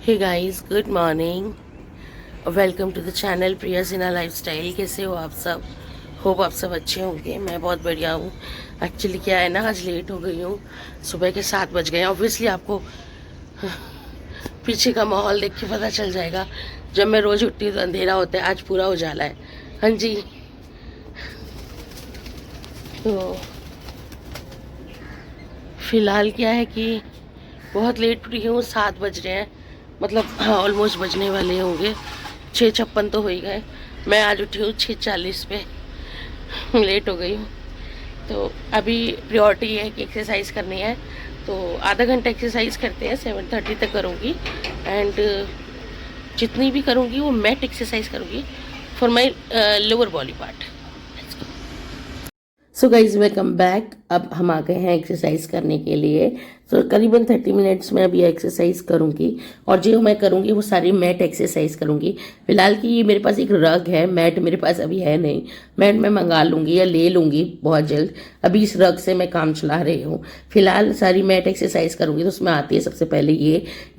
Hey guys, good morning. Welcome to the channel Priya Sinha lifestyle. कैसे हो आप सब? होप आप सब अच्छे होंगे। मैं बहुत बढ़िया हूँ। एक्चुअली क्या है ना, आज लेट हो गई हूँ। सुबह के 7 बज गए। ऑब्वियसली आपको पीछे का माहौल देख के पता चल जाएगा। जब मैं रोज़ उठती हूँ तो अंधेरा होता है, आज पूरा उजाला है। हाँ जी। तो फिलहाल क्या है कि बहुत लेट उठी हूँ। 7 बज रहे हैं, मतलब हाँ ऑलमोस्ट बजने वाले होंगे। 6:56 तो हो ही गए। मैं आज उठी हूँ 6:40 पे। लेट हो गई हूँ। तो अभी प्रायोरिटी है कि एक्सरसाइज करनी है, तो आधा घंटा एक्सरसाइज करते हैं। 7:30 तक करूँगी एंड जितनी भी करूँगी वो मैट एक्सरसाइज करूँगी for my lower body part. So guys welcome back. अब हम आ गए हैं एक्सरसाइज करने के लिए। तो करीबन 30 मिनट्स में अभी एक्सरसाइज करूँगी और जो मैं करूँगी वो सारी मैट एक्सरसाइज करूँगी। फिलहाल की ये मेरे पास एक रग है, मैट मेरे पास अभी है नहीं। मैट मैं मंगा लूँगी या ले लूँगी बहुत जल्द। अभी इस रग से मैं काम चला रही हूँ। फिलहाल सारी मैट एक्सरसाइज करूँगी। तो उसमें आती है सबसे पहले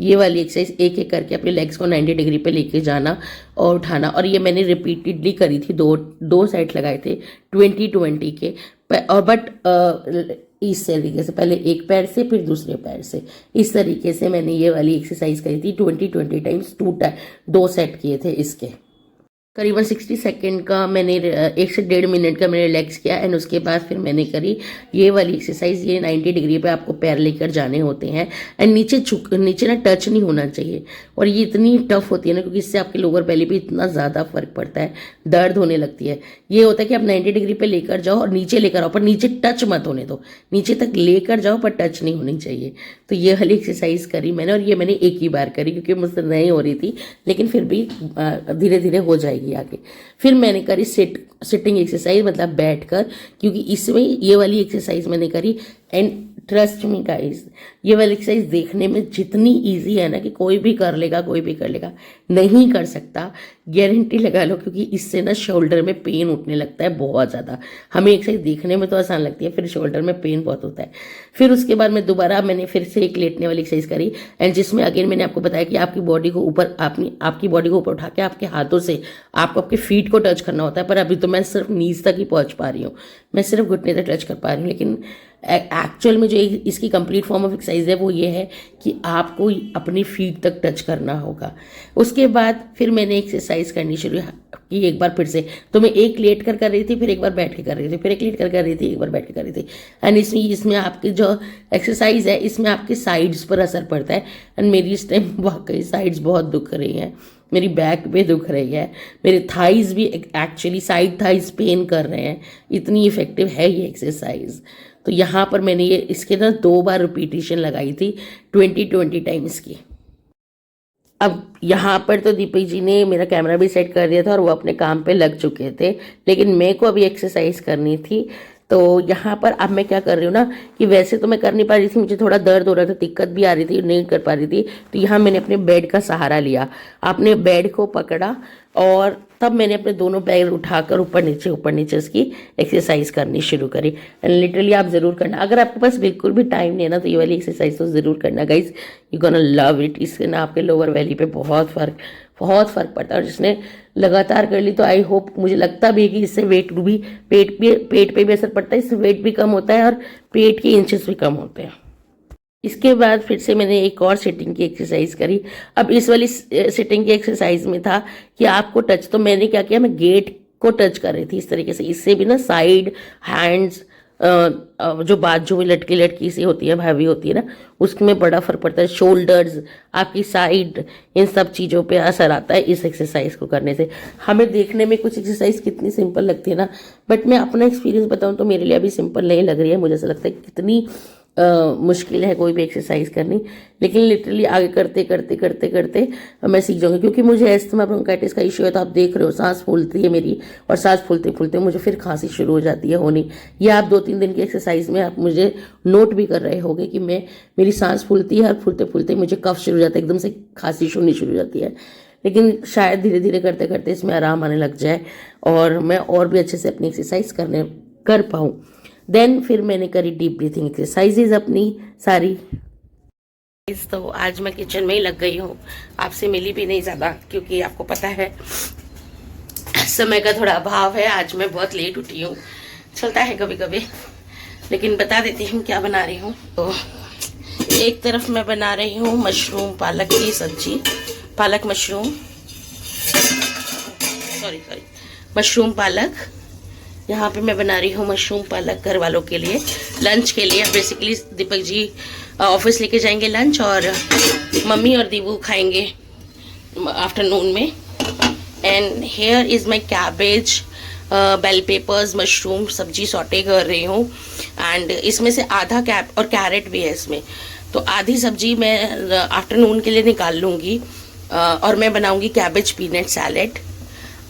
ये वाली एक्सरसाइज। एक एक करके अपने लेग्स को 90 डिग्री पे लेके जाना और उठाना। और ये मैंने रिपीटेडली करी थी। दो सेट लगाए थे 20-20 के। और बट इस तरीके से पहले एक पैर से फिर दूसरे पैर से, इस तरीके से मैंने ये वाली एक्सरसाइज करी थी। 20-20 टाइम्स 2 सेट किए थे इसके। करीबन 60 सेकेंड का मैंने 1 से 1.5 मिनट का मैंने रिलैक्स किया एंड उसके बाद फिर मैंने करी ये वाली एक्सरसाइज। ये 90 डिग्री पे आपको पैर लेकर जाने होते हैं एंड नीचे ना टच नहीं होना चाहिए। और ये इतनी टफ होती है ना, क्योंकि इससे आपके लोअर बेली पे इतना ज़्यादा फर्क पड़ता है, दर्द होने लगती है। ये होता है कि आप 90 डिग्री पे लेकर जाओ और नीचे लेकर आओ, पर नीचे टच मत होने दो। नीचे तक लेकर जाओ पर टच नहीं होनी चाहिए। तो ये वाली एक्सरसाइज करी मैंने, और ये मैंने एक ही बार करी क्योंकि मुझसे नहीं हो रही थी, लेकिन फिर भी धीरे धीरे हो जाएगी आगे। फिर मैंने करी सिटिंग एक्सरसाइज, मतलब बैठकर, क्योंकि इसमें ये वाली एक्सरसाइज मैंने करी। एंड ट्रस्ट मी गाइस, ये वाली एक्सरसाइज देखने में जितनी इजी है ना कि कोई भी कर लेगा, कोई भी कर लेगा। नहीं कर सकता गारंटी लगा लो, क्योंकि इससे ना शोल्डर में पेन उठने लगता है बहुत ज़्यादा। हमें एक्सरसाइज देखने में तो आसान लगती है, फिर शोल्डर में पेन बहुत होता है। फिर उसके बाद मैं दोबारा मैंने फिर से एक लेटने वाली एक्सरसाइज करी एंड जिसमें अगेन मैंने आपको बताया कि आपकी बॉडी को ऊपर, आपकी बॉडी को ऊपर उठा के आपके हाथों से आपको आपके फीट को टच करना होता है। पर अभी तो मैं सिर्फ नीज तक ही पहुंच पा रही हूँ, मैं सिर्फ घुटने तक टच कर पा रही हूँ। लेकिन एक्चुअल में जो इसकी कंप्लीट फॉर्म ऑफ एक्सरसाइज है वो ये है कि आपको अपनी फीट तक टच करना होगा। उसके बाद फिर मैंने एक्सरसाइज करनी शुरू की एक बार फिर से। तो मैं एक लेट कर रही थी, फिर एक बार बैठ के कर रही थी, फिर एक लेट कर रही थी, एक बार बैठ के कर रही थी। एंड इसमें आपकी जो एक्सरसाइज है इसमें आपके साइड्स पर असर पड़ता है। एंड मेरी इस टाइम वाकई साइड्स बहुत दुख रही हैं। मेरी बैक पे दुख रही है, मेरे थाइज भी एक्चुअली साइड थाइज पेन कर रहे हैं। इतनी इफेक्टिव है ये एक्सरसाइज। तो यहाँ पर मैंने ये इसके ना 2 बार रिपीटेशन लगाई थी 20-20 टाइम्स की। अब यहाँ पर तो दीपक जी ने मेरा कैमरा भी सेट कर दिया था और वो अपने काम पे लग चुके थे, लेकिन मेरे को अभी एक्सरसाइज करनी थी। तो यहाँ पर अब मैं क्या कर रही हूँ ना कि वैसे तो मैं कर नहीं पा रही थी, मुझे थोड़ा दर्द हो रहा था, दिक्कत भी आ रही थी, नहीं कर पा रही थी। तो यहाँ मैंने अपने बेड का सहारा लिया, अपने बेड को पकड़ा और तब मैंने अपने दोनों पैर उठाकर ऊपर नीचे इसकी एक्सरसाइज करनी शुरू करी। एंड लिटरली आप ज़रूर करना, अगर आपके पास बिल्कुल भी टाइम नहीं है ना तो ये वाली एक्सरसाइज तो ज़रूर करना guys, you gonna love it. इससे ना आपके लोअर वैली पे बहुत फ़र्क पड़ता है। और जिसने लगातार कर ली तो आई होप, मुझे लगता भी है कि इससे वेट भी, पेट पे भी असर पड़ता है, इससे वेट भी कम होता है और पेट के इंचेस भी कम होते हैं। इसके बाद फिर से मैंने एक और सिटिंग की एक्सरसाइज करी। अब इस वाली सिटिंग की एक्सरसाइज में था कि आपको टच, तो मैंने क्या किया, मैं गेट को टच कर रही थी इस तरीके से। इससे भी ना साइड हैंड्स, जो बाजू में लटकी सी होती है, हैवी होती है ना, उसमें बड़ा फर्क पड़ता है। शोल्डर्स, आपकी साइड, इन सब चीज़ों पे असर आता है इस एक्सरसाइज को करने से। हमें देखने में कुछ एक्सरसाइज कितनी सिंपल लगती है ना, बट मैं अपना एक्सपीरियंस बताऊं तो मेरे लिए अभी सिंपल नहीं लग रही है। मुझे ऐसा लगता है कितनी मुश्किल है कोई भी एक्सरसाइज करनी, लेकिन लिटरली आगे करते मैं सीख जाऊंगी। क्योंकि मुझे अस्थमा ब्रोंकाइटिस का इश्यू है, तो आप देख रहे हो सांस फूलती है मेरी, और सांस फूलते मुझे फिर खांसी शुरू हो जाती है होनी। ये आप 2-3 दिन की एक्सरसाइज में आप मुझे नोट भी कर रहे होगे कि मेरी सांस फूलती है और फूलते मुझे कफ शुरू हो जाता है, एकदम से खांसी होनी शुरू हो जाती है। लेकिन शायद धीरे धीरे करते इसमें आराम आने लग जाए और मैं और भी अच्छे से अपनी एक्सरसाइज कर पाऊँ। देन फिर मैंने करी डीप ब्रीथिंग एक्सरसाइजेज अपनी सारी। तो आज मैं किचन में ही लग गई हूँ, आपसे मिली भी नहीं ज़्यादा क्योंकि आपको पता है समय का थोड़ा अभाव है। आज मैं बहुत लेट उठी हूँ, चलता है कभी कभी, लेकिन बता देती हूँ क्या बना रही हूँ। तो एक तरफ मैं बना रही हूँ मशरूम पालक की सब्जी, पालक मशरूम, सॉरी मशरूम पालक। यहाँ पे मैं बना रही हूँ मशरूम पालक घर वालों के लिए, लंच के लिए। बेसिकली दीपक जी ऑफिस लेके जाएंगे लंच, और मम्मी और दीबू खाएंगे आफ्टरनून में। And here is my cabbage, bell peppers, mushroom सब्जी सॉटे कर रही हूँ। एंड इसमें से आधा और कैरेट भी है इसमें, तो आधी सब्जी मैं आफ्टरनून के लिए निकाल लूँगी। और मैं बनाऊँगी कैबेज पीनट सैलेड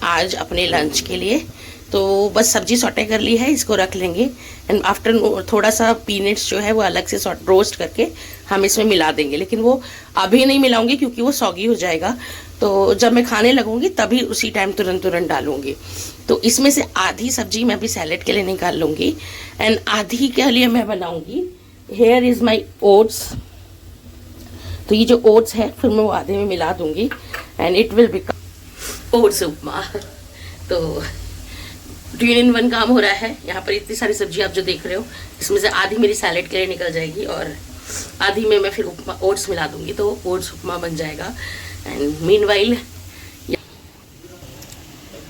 आज अपने लंच के लिए। तो बस सब्जी सॉटे कर ली है, इसको रख लेंगे। एंड आफ्टरनून थोड़ा सा पीनट्स जो है वो अलग से रोस्ट करके हम इसमें मिला देंगे, लेकिन वो अभी नहीं मिलाऊंगी क्योंकि वो सॉगी हो जाएगा। तो जब मैं खाने लगूंगी तभी उसी टाइम तुरंत डालूंगी। तो इसमें से आधी सब्जी मैं अभी सैलेड के लिए निकाल लूँगी, एंड आधी के लिए मैं बनाऊँगी। हेयर इज़ माई ओट्स, तो ये जो ओट्स है फिर मैं वो आधे में मिला दूँगी and it will become oats upma. तो 3 in 1 काम हो रहा है। यहाँ पर इतनी सारी सब्जी आप जो देख रहे हो, इसमें से आधी मेरी सैलेड के लिए निकल जाएगी और आधी में मैं फिर उपमा ओट्स मिला दूंगी, तो ओट्स उपमा बन जाएगा। एंड मीनवाइल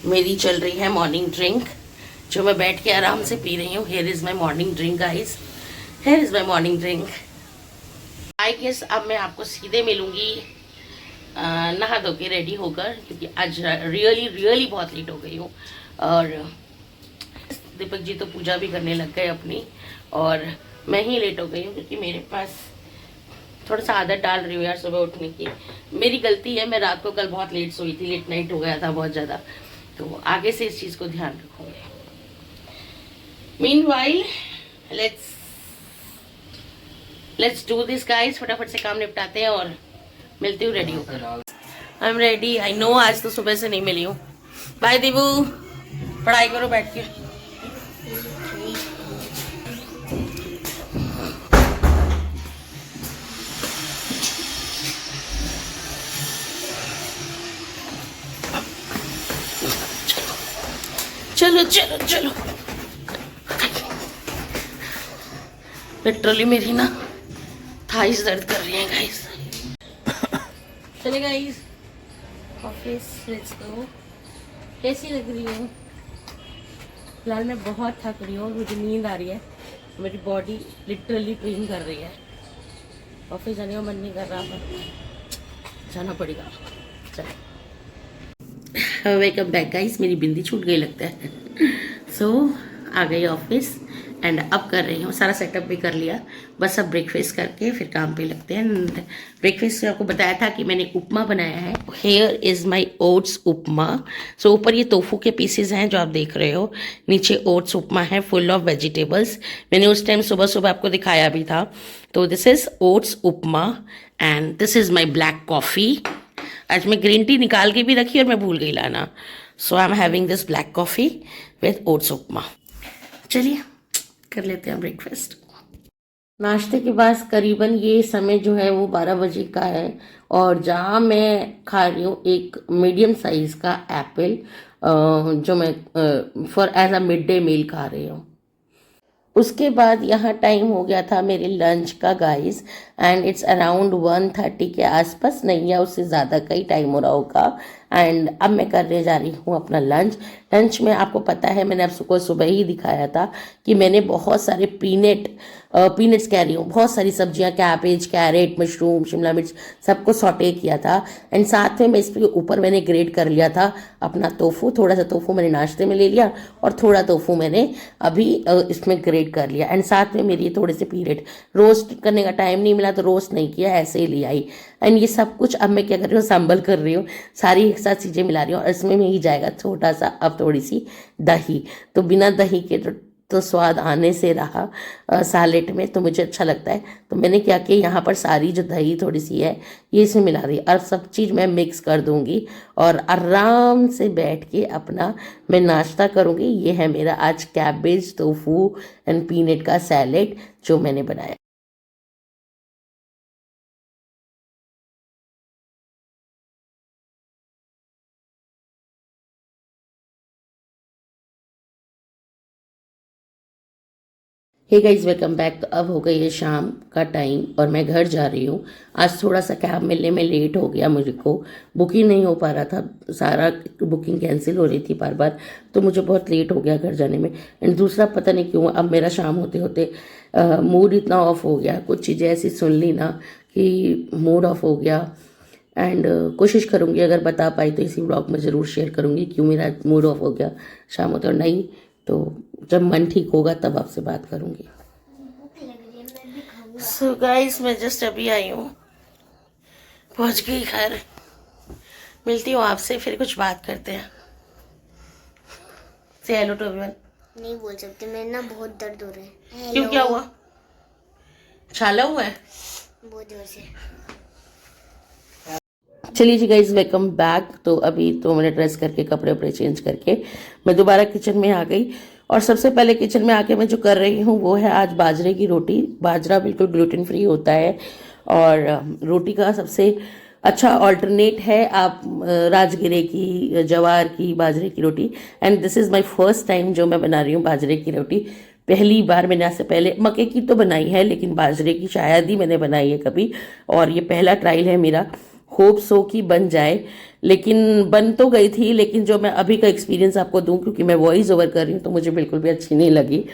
मेरी चल रही है मॉर्निंग ड्रिंक, जो मैं बैठ के आराम से पी रही हूँ। Here is my morning drink guys, here is my morning drink. I guess अब मैं आपको सीधे मिलूँगी नहा धो के रेडी होकर, क्योंकि आज रियली बहुत लेट हो गई हूँ। और दीपक जी तो पूजा भी करने लग गए अपनी, और मैं ही लेट हो गई हूँ क्योंकि मेरे पास थोड़ा सा आदत डाल रही हूँ यार सुबह उठने की। मेरी गलती है, मैं रात को कल बहुत लेट सोई थी, लेट नाइट हो गया था बहुत ज़्यादा, तो आगे से इस चीज़ को ध्यान रखूँगी। Meanwhile let's do this guys, फटाफट से काम निपटाते हैं और मिलती हूँ रेडी होकर। I am ready, I know आज तो सुबह से नहीं मिली हूँ। बाय दीबू, पढ़ाई करो बैठ के। चलो चलो चलो, लिटरली मेरी ना थाइस दर्द कर रही है गाइस। चले गाइस ऑफिस, लेट्स गो। कैसी लग रही हूँ? फिलहाल मैं बहुत थक रही हूँ, मुझे नींद आ रही है, मेरी बॉडी लिटरली पेन कर रही है। ऑफिस जाने का मन नहीं कर रहा, पर जाना पड़ेगा। चलो वेलकम बैक गाइस, मेरी बिंदी छूट गई लगता है। सो आ गई ऑफिस एंड अब कर रही हूँ, सारा सेटअप भी कर लिया, बस अब ब्रेकफास्ट करके फिर काम पे लगते हैं। ब्रेकफास्ट में आपको बताया था कि मैंने उपमा बनाया है। हेयर इज़ माई ओट्स उपमा। सो ऊपर ये टोफू के पीसेज हैं जो आप देख रहे हो, नीचे ओट्स उपमा है फुल ऑफ वेजिटेबल्स। मैंने उस टाइम सुबह सुबह आपको दिखाया भी था। तो this is oats upma and this is my black coffee. आज मैं ग्रीन टी निकाल के भी रखी और मैं भूल गई लाना। So I am having this black coffee with oats upma. चलिए कर लेते हैं ब्रेकफास्ट। नाश्ते के बाद करीबन ये समय जो है वो 12 बजे का है, और जहाँ मैं खा रही हूँ एक मीडियम साइज का एप्पल, जो मैं for as a midday meal खा रही हूँ। उसके बाद यहाँ टाइम हो गया था मेरे लंच का गाइस, एंड इट्स अराउंड 1:30 के आसपास, नहीं या उससे ज़्यादा का ही टाइम हो रहा होगा। एंड अब मैं करने जा रही हूँ अपना लंच में आपको पता है मैंने आपको सुबह ही दिखाया था कि मैंने बहुत सारे पीनट्स कह रही हूँ, बहुत सारी सब्जियाँ, कैबेज, कैरेट, मशरूम, शिमला मिर्च, सबको सॉटे किया था। एंड साथ में मैं इसके ऊपर मैंने ग्रेट कर लिया था अपना टोफू। थोड़ा सा टोफू मैंने नाश्ते में ले लिया और थोड़ा टोफू मैंने अभी इसमें ग्रेट कर लिया। एंड साथ में मेरी थोड़े से पीनट रोस्ट करने का टाइम नहीं मिला तो रोस्ट नहीं किया, ऐसे ही ले आई। एंड ये सब कुछ अब मैं क्या कर रही हूँ, संभल कर रही हूँ, सारी एक साथ चीज़ें मिला रही हूँ। और इसमें ही जाएगा छोटा सा अब थोड़ी सी दही, तो बिना दही के तो स्वाद आने से रहा सैलेड में, तो मुझे अच्छा लगता है। तो मैंने क्या किया, यहाँ पर सारी जो दही थोड़ी सी है ये इसमें मिला दी और सब चीज़ मैं मिक्स कर दूँगी और आराम से बैठ के अपना मैं नाश्ता करूँगी। ये है मेरा आज कैबेज, टोफू एंड पीनट का सैलेड जो मैंने बनाया। Hey guys welcome back. तो अब हो गई है शाम का टाइम और मैं घर जा रही हूँ। आज थोड़ा सा कैब मिलने में लेट हो गया, मुझे को बुकिंग नहीं हो पा रहा था, सारा बुकिंग कैंसिल हो रही थी बार बार, तो मुझे बहुत लेट हो गया घर जाने में। एंड दूसरा पता नहीं क्यों अब मेरा शाम होते होते मूड इतना ऑफ हो गया, कुछ चीज़ें ऐसी सुन ली ना कि मूड ऑफ हो गया। एंड कोशिश करूँगी अगर बता पाई तो इसी ब्लॉग में ज़रूर शेयर करूँगी क्यों मेरा मूड ऑफ हो गया शाम होते, और नहीं तो जब मन ठीक होगा तब आपसे बात करूँगी। सो गाइस मैं जस्ट अभी आई हूँ, पहुँच गई घर। मिलती हूँ आपसे, फिर कुछ बात करते हैं। से हेलो टू एवरीवन। नहीं बोल सकते, मेरे ना बहुत दर्द हो रहा है। क्यों, क्या हुआ? छाला हुआ है बहुत जोर से। चलिए जी गाइज वेलकम बैक। तो अभी 2 मिनट रेस्ट करके कपड़े वपड़े चेंज करके मैं दोबारा किचन में आ गई, और सबसे पहले किचन में आके मैं जो कर रही हूँ वो है आज बाजरे की रोटी। बाजरा बिल्कुल ग्लूटेन फ्री होता है और रोटी का सबसे अच्छा ऑल्टरनेट है आप राजगिरे की, जवार की, बाजरे की रोटी। And this is my first time जो मैं बना रही हूँ बाजरे की रोटी। पहली बार मैंने आज से पहले मक्के की तो बनाई है, लेकिन बाजरे की शायद ही मैंने बनाई है कभी, और ये पहला ट्रायल है मेरा। होप सो कि बन जाए, लेकिन बन तो गई थी, लेकिन जो मैं अभी का एक्सपीरियंस आपको दूं, क्योंकि मैं वॉइस ओवर कर रही हूँ तो मुझे बिल्कुल भी अच्छी नहीं लगी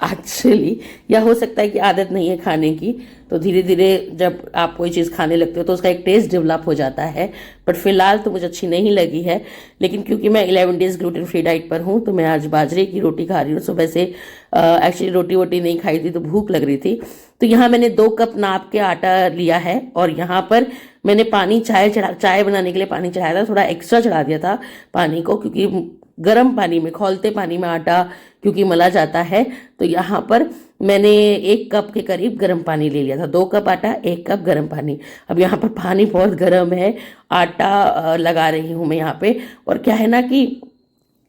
एक्चुअली। या हो सकता है कि आदत नहीं है खाने की, तो धीरे धीरे जब आप कोई चीज़ खाने लगते हो तो उसका एक टेस्ट डेवलप हो जाता है। बट फिलहाल तो मुझे अच्छी नहीं लगी है, लेकिन क्योंकि मैं 11 डेज ग्लूटेन फ्री डाइट पर हूँ तो मैं आज बाजरे की रोटी खा रही हूँ। सुबह से एक्चुअली रोटी वोटी नहीं खाई थी तो भूख लग रही थी। तो यहाँ मैंने 2 कप नाप के आटा लिया है, और यहाँ पर मैंने पानी चाय बनाने के लिए पानी चढ़ाया था, थोड़ा एक्स्ट्रा चढ़ा दिया था पानी को, क्योंकि गर्म पानी में, खौलते पानी में आटा क्योंकि मला जाता है। तो यहाँ पर मैंने 1 कप के करीब गर्म पानी ले लिया था। 2 कप आटा, 1 कप गर्म पानी। अब यहाँ पर पानी बहुत गर्म है, आटा लगा रही हूँ मैं यहाँ पे। और क्या है ना कि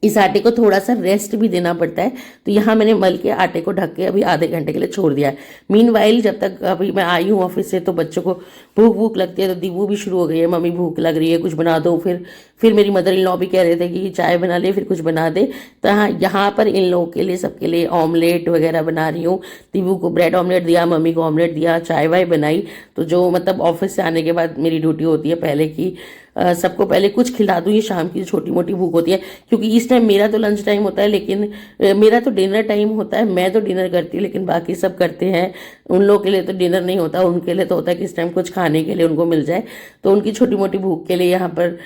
इस आटे को थोड़ा सा रेस्ट भी देना पड़ता है, तो यहाँ मैंने मल के आटे को ढक के अभी आधे घंटे के लिए छोड़ दिया है। मीनवाइल जब तक अभी मैं आई हूँ ऑफिस से तो बच्चों को भूख लगती है, तो दीवू भी शुरू हो गई है, मम्मी भूख लग रही है कुछ बना दो। फिर मेरी मदर इन लॉ भी कह रहे थे कि चाय बना ले, फिर कुछ बना दे। तो हाँ, यहाँ पर इन लोगों के लिए, सबके लिए ऑमलेट वगैरह बना रही हूँ। दीवू को ब्रेड ऑमलेट दिया, मम्मी को ऑमलेट दिया, चाय वाय बनाई। तो जो मतलब ऑफिस से आने के बाद मेरी ड्यूटी होती है पहले की, सबको पहले कुछ खिला दूँ। ये शाम की छोटी मोटी भूख होती है, क्योंकि इस टाइम मेरा तो लंच टाइम होता है, लेकिन मेरा तो डिनर टाइम होता है। मैं तो डिनर करती हूँ, लेकिन बाकी सब करते हैं। उन लोगों के लिए तो डिनर नहीं होता, उनके लिए तो होता है कि इस टाइम कुछ खाने के लिए उनको मिल जाए। तो उनकी छोटी मोटी भूख के लिए यहाँ पर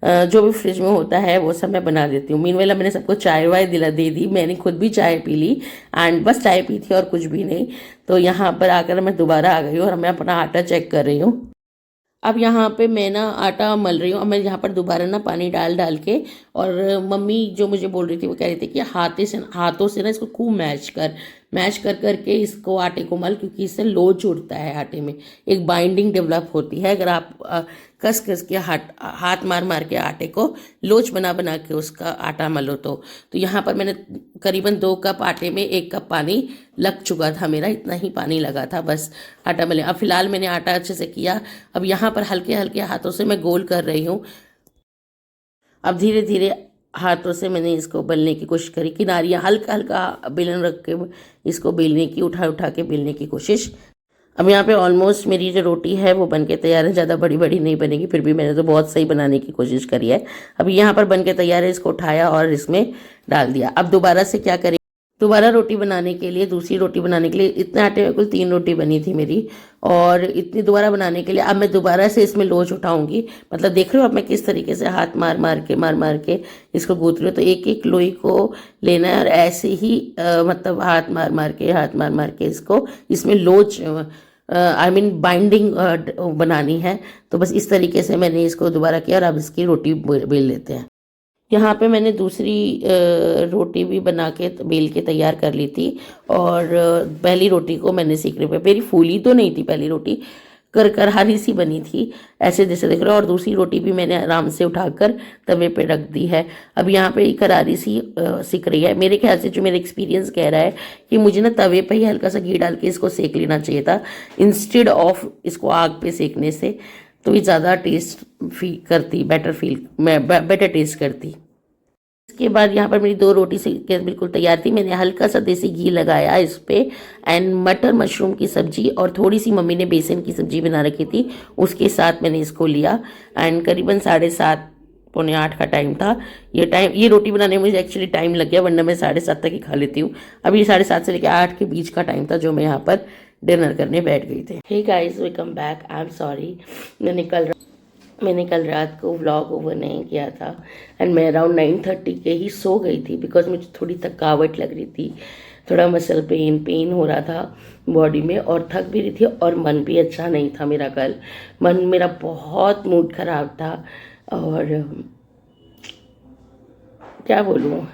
जो भी फ्रिज में होता है वो सब मैं बना देती हूँ। मीनवेला मैंने सबको चाय वाय दे दी, मैंने खुद भी चाय पी ली, एंड बस चाय पी थी और कुछ भी नहीं। तो यहाँ पर आकर मैं दोबारा आ गई हूँ और मैं अपना आटा चेक कर रही हूँ। अब यहाँ पे मैं ना आटा मल रही हूँ। अब मैं यहाँ पर दोबारा ना पानी डाल के, और मम्मी जो मुझे बोल रही थी वो कह रही थी कि हाथों से ना इसको खूब मैश कर करके इसको आटे को मल, क्योंकि इससे लोच उड़ता है आटे में, एक बाइंडिंग डेवलप होती है। अगर आप कस के हाथ मार के आटे को लोच बना के उसका आटा मलो तो यहाँ पर मैंने करीबन 2 कप आटे में 1 कप पानी लग चुका था मेरा, इतना ही पानी लगा था बस आटा मले। अब फिलहाल मैंने आटा अच्छे से किया। अब यहाँ पर हल्के हल्के हाथों से मैं गोल कर रही हूँ। अब धीरे धीरे हाथों से मैंने इसको बेलने की कोशिश करी, किनारियाँ हल्का हल्का बेलन रख के इसको बेलने की, उठा के बेलने की कोशिश। अब यहाँ पे ऑलमोस्ट मेरी जो रोटी है वो बनके तैयार है। ज़्यादा बड़ी बड़ी नहीं बनेगी, फिर भी मैंने तो बहुत सही बनाने की कोशिश करी है। अब यहाँ पर बनके तैयार है, इसको उठाया और इसमें डाल दिया। अब दोबारा से क्या करें, दोबारा रोटी बनाने के लिए, दूसरी रोटी बनाने के लिए, इतने आटे में कुल 3 रोटी बनी थी मेरी, और इतनी दोबारा बनाने के लिए अब मैं दोबारा से इसमें लोच उठाऊंगी। मतलब देख रहे हो अब मैं किस तरीके से हाथ मार के इसको गूंथ रही हूँ। तो एक एक लोई को लेना है और ऐसे ही मतलब हाथ मार के इसको इसमें लोच आई मीन बाइंडिंग बनानी है। तो बस इस तरीके से मैंने इसको दोबारा किया, और अब इसकी रोटी बेल लेते हैं। यहाँ पे मैंने दूसरी रोटी भी बना के बेल के तैयार कर ली थी, और पहली रोटी को मैंने सेकने पे, मेरी फूली तो नहीं थी पहली रोटी, करहारी सी बनी थी ऐसे जैसे देख रहे हो, और दूसरी रोटी भी मैंने आराम से उठाकर तवे पे रख दी है। अब यहाँ पे करारी सी सिक रही है। मेरे ख्याल से जो मेरा एक्सपीरियंस कह रहा है कि मुझे ना तवे पे ही हल्का सा घी डाल के इसको सेक लेना चाहिए था, इंस्टेड ऑफ इसको आग पे सेकने से, तो ये ज़्यादा टेस्ट बेटर टेस्ट करती। इसके बाद यहाँ पर मेरी 2 रोटी से बिल्कुल तैयार थी। मैंने हल्का सा देसी घी लगाया इस पे एंड मटर मशरूम की सब्जी और थोड़ी सी मम्मी ने बेसन की सब्जी बना रखी थी, उसके साथ मैंने इसको लिया एंड करीबन 7:30 पौने 8 का टाइम था। ये रोटी बनाने में मुझे एक्चुअली टाइम लग गया, वरना मैं 7:30 तक ही खा लेती हूँ। अभी 7:30 से लेकर 8 के बीच का टाइम था जो मैं यहाँ पर डिनर करने बैठ गई थी। Hey guys, welcome back. I am sorry, मैंने कल रात को व्लॉग ओवर नहीं किया था एंड मैं अराउंड 9:30 के ही सो गई थी बिकॉज मुझे थोड़ी थकावट लग रही थी, थोड़ा मसल पेन हो रहा था बॉडी में और थक भी रही थी और मन भी अच्छा नहीं था मेरा। कल मेरा बहुत मूड ख़राब था और क्या बोलूँ,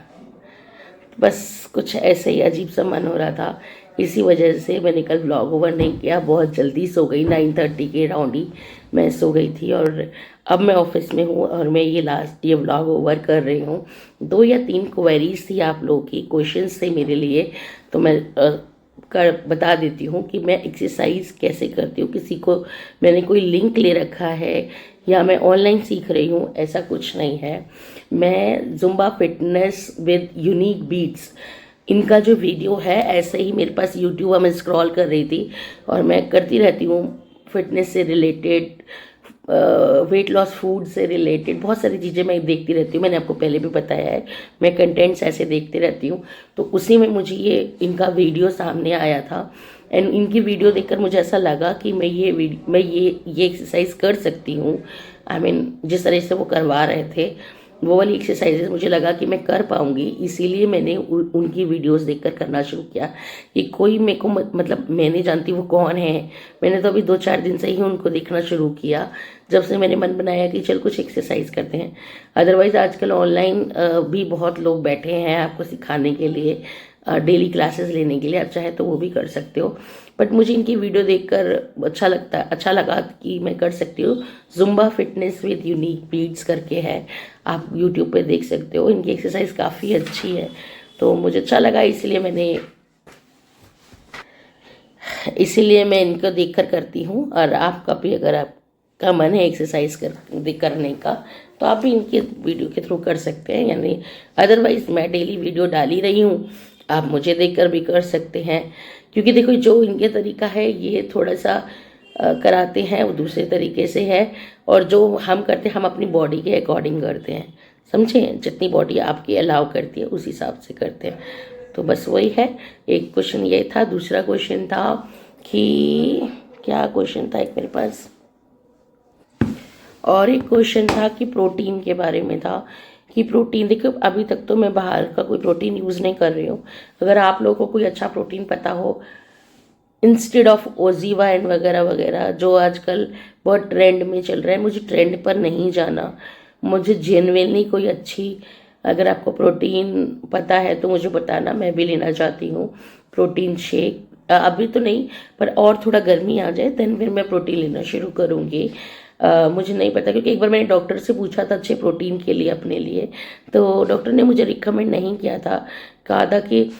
बस कुछ ऐसे ही अजीब सा मन हो रहा था। इसी वजह से मैंने कल व्लॉग ओवर नहीं किया, बहुत जल्दी सो गई। 9:30 के राउंड ही मैं सो गई थी और अब मैं ऑफिस में हूँ और मैं ये व्लॉग ओवर कर रही हूँ। 2 या 3 क्वेरीज थी आप लोगों की, क्वेश्चंस थे मेरे लिए, तो मैं बता देती हूँ कि मैं एक्सरसाइज कैसे करती हूँ। किसी को मैंने कोई लिंक ले रखा है या मैं ऑनलाइन सीख रही हूँ, ऐसा कुछ नहीं है। मैं Zumba fitness with unique beats, इनका जो वीडियो है ऐसे ही मेरे पास यूट्यूब में स्क्रॉल कर रही थी और मैं करती रहती हूँ फिटनेस से रिलेटेड, वेट लॉस फूड से रिलेटेड बहुत सारी चीज़ें मैं देखती रहती हूँ। मैंने आपको पहले भी बताया है, मैं कंटेंट्स ऐसे देखती रहती हूँ। तो उसी में मुझे ये इनका वीडियो सामने आया था एंड इनकी वीडियो देखकर मुझे ऐसा लगा कि मैं ये एक्सरसाइज कर सकती हूँ। आई मीन जिस तरह से वो करवा रहे थे वो वाली एक्सरसाइजेस मुझे लगा कि मैं कर पाऊँगी, इसीलिए मैंने उनकी वीडियोस देखकर करना शुरू किया। कि कोई मेरे को मतलब मैं नहीं जानती वो कौन है, मैंने तो अभी 2-4 दिन से ही उनको देखना शुरू किया, जब से मैंने मन बनाया कि चल कुछ एक्सरसाइज करते हैं। अदरवाइज़ आजकल ऑनलाइन भी बहुत लोग बैठे हैं आपको सिखाने के लिए, डेली क्लासेस लेने के लिए, आप चाहे तो वो भी कर सकते हो। बट मुझे इनकी वीडियो देखकर अच्छा लगा कि मैं कर सकती हूँ। Zumba fitness with unique beats करके है, आप यूट्यूब पे देख सकते हो। इनकी एक्सरसाइज काफ़ी अच्छी है तो मुझे अच्छा लगा, इसीलिए मैं इनको देखकर करती हूँ। और आपका भी अगर आपका मन है एक्सरसाइज करने का तो आप भी इनके वीडियो के थ्रू कर सकते हैं। यानी अदरवाइज मैं डेली वीडियो डाल ही रही हूँ, आप मुझे देखकर भी कर सकते हैं। क्योंकि देखो जो इनके तरीका है ये थोड़ा सा कराते हैं, वो दूसरे तरीके से है, और जो हम करते हैं हम अपनी बॉडी के अकॉर्डिंग करते हैं, समझे? जितनी बॉडी आपकी अलाउ करती है उस हिसाब से करते हैं। तो बस वही है। एक क्वेश्चन ये था। दूसरा क्वेश्चन था कि क्या क्वेश्चन था एक मेरे पास, और एक क्वेश्चन था कि प्रोटीन के बारे में था कि प्रोटीन, देखो अभी तक तो मैं बाहर का कोई प्रोटीन यूज़ नहीं कर रही हूँ। अगर आप लोगों को कोई अच्छा प्रोटीन पता हो इंस्टेड ऑफ ओजीवा एंड वगैरह वगैरह जो आजकल बहुत ट्रेंड में चल रहा है, मुझे ट्रेंड पर नहीं जाना, मुझे जेन्युइनली कोई अच्छी, अगर आपको प्रोटीन पता है तो मुझे बताना, मैं भी लेना चाहती हूँ प्रोटीन शेक। अभी तो नहीं, पर और थोड़ा गर्मी आ जाए देन फिर मैं प्रोटीन लेना शुरू करूँगी। मुझे नहीं पता क्योंकि एक बार मैंने डॉक्टर से पूछा था अच्छे प्रोटीन के लिए अपने लिए, तो डॉक्टर ने मुझे रिकमेंड नहीं किया था, कहा था कि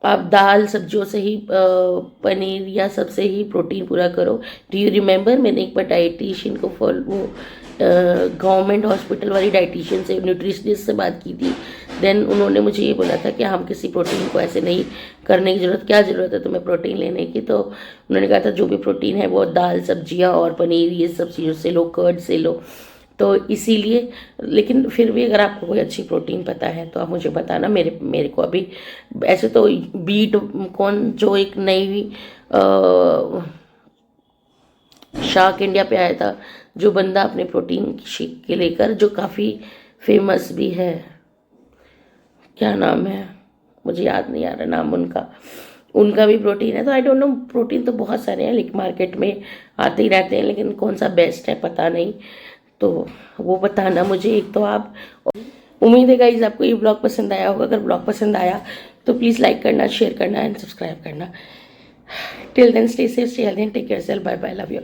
आप दाल सब्जियों से ही पनीर या सबसे ही प्रोटीन पूरा करो। डू यू रिमेंबर, मैंने एक बार डाइटिशियन को वो गवर्नमेंट हॉस्पिटल वाली डाइटिशियन से, न्यूट्रिशनिस्ट से बात की थी। देन उन्होंने मुझे ये बोला था कि हम किसी प्रोटीन को ऐसे नहीं करने की ज़रूरत, क्या ज़रूरत है तुम्हें प्रोटीन लेने की। तो उन्होंने कहा था जो भी प्रोटीन है वो दाल सब्जियां और पनीर ये सब चीज़ों से लो, कर्ड से लो। तो इसीलिए, लेकिन फिर भी अगर आपको कोई अच्छी प्रोटीन पता है तो आप मुझे बताना। मेरे को अभी ऐसे तो बीट कौन जो एक नई शार्क इंडिया पे आया था, जो बंदा अपने प्रोटीन शेक के लेकर, जो काफ़ी फेमस भी है, क्या नाम है मुझे याद नहीं आ रहा नाम उनका भी प्रोटीन है। तो आई डोंट नो, प्रोटीन तो बहुत सारे हैं लेकिन मार्केट में आते ही रहते हैं, लेकिन कौन सा बेस्ट है पता नहीं, तो वो बताना मुझे एक तो आप। उम्मीद है गाइस आपको ये ब्लॉग पसंद आया होगा। अगर ब्लॉग पसंद आया तो प्लीज़ लाइक करना, शेयर करना एंड सब्सक्राइब करना। Till then stay safe, stay healthy and take care self. Bye bye, love you.